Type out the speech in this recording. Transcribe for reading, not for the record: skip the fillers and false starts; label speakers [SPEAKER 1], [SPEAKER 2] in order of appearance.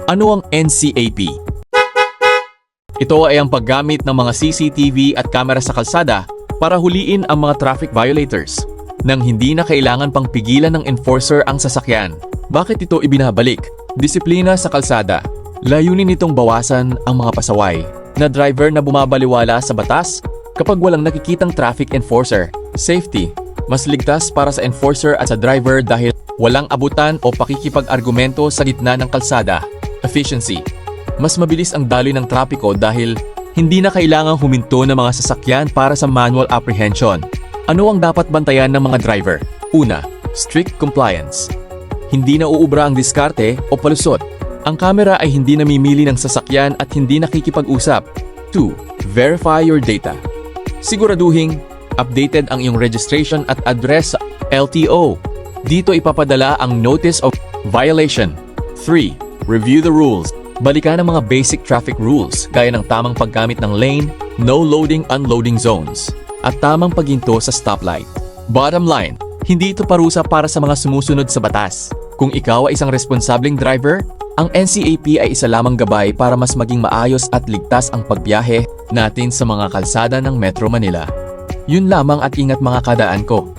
[SPEAKER 1] Ano ang NCAP? Ito ay ang paggamit ng mga CCTV at kamera sa kalsada para huliin ang mga traffic violators nang hindi na kailangan pang pigilan ng enforcer ang sasakyan. Bakit ito ibinabalik? Disiplina sa kalsada. Layunin nitong bawasan ang mga pasaway na driver na bumabaliwala sa batas kapag walang nakikitang traffic enforcer. Safety. Mas ligtas para sa enforcer at sa driver dahil walang abutan o pakikipag-argumento sa gitna ng kalsada. Efficiency. Mas mabilis ang daloy ng trapiko dahil hindi na kailangang huminto ng mga sasakyan para sa manual apprehension. Ano ang dapat bantayan ng mga driver? Una, strict compliance. Hindi na uubra ang diskarte o palusot. Ang kamera ay hindi namimili ng sasakyan at hindi nakikipag-usap. 2. Verify your data. Siguraduhin updated ang iyong registration at address sa LTO. Dito ipapadala ang notice of violation. 3. Review the rules. Balikan ang mga basic traffic rules gaya ng tamang paggamit ng lane, no loading unloading zones, at tamang paghinto sa stoplight. Bottom line, hindi ito parusa para sa mga sumusunod sa batas. Kung ikaw ay isang responsableng driver, ang NCAP ay isa lamang gabay para mas maging maayos at ligtas ang pagbiyahe natin sa mga kalsada ng Metro Manila. Yun lamang at ingat mga kadaan ko.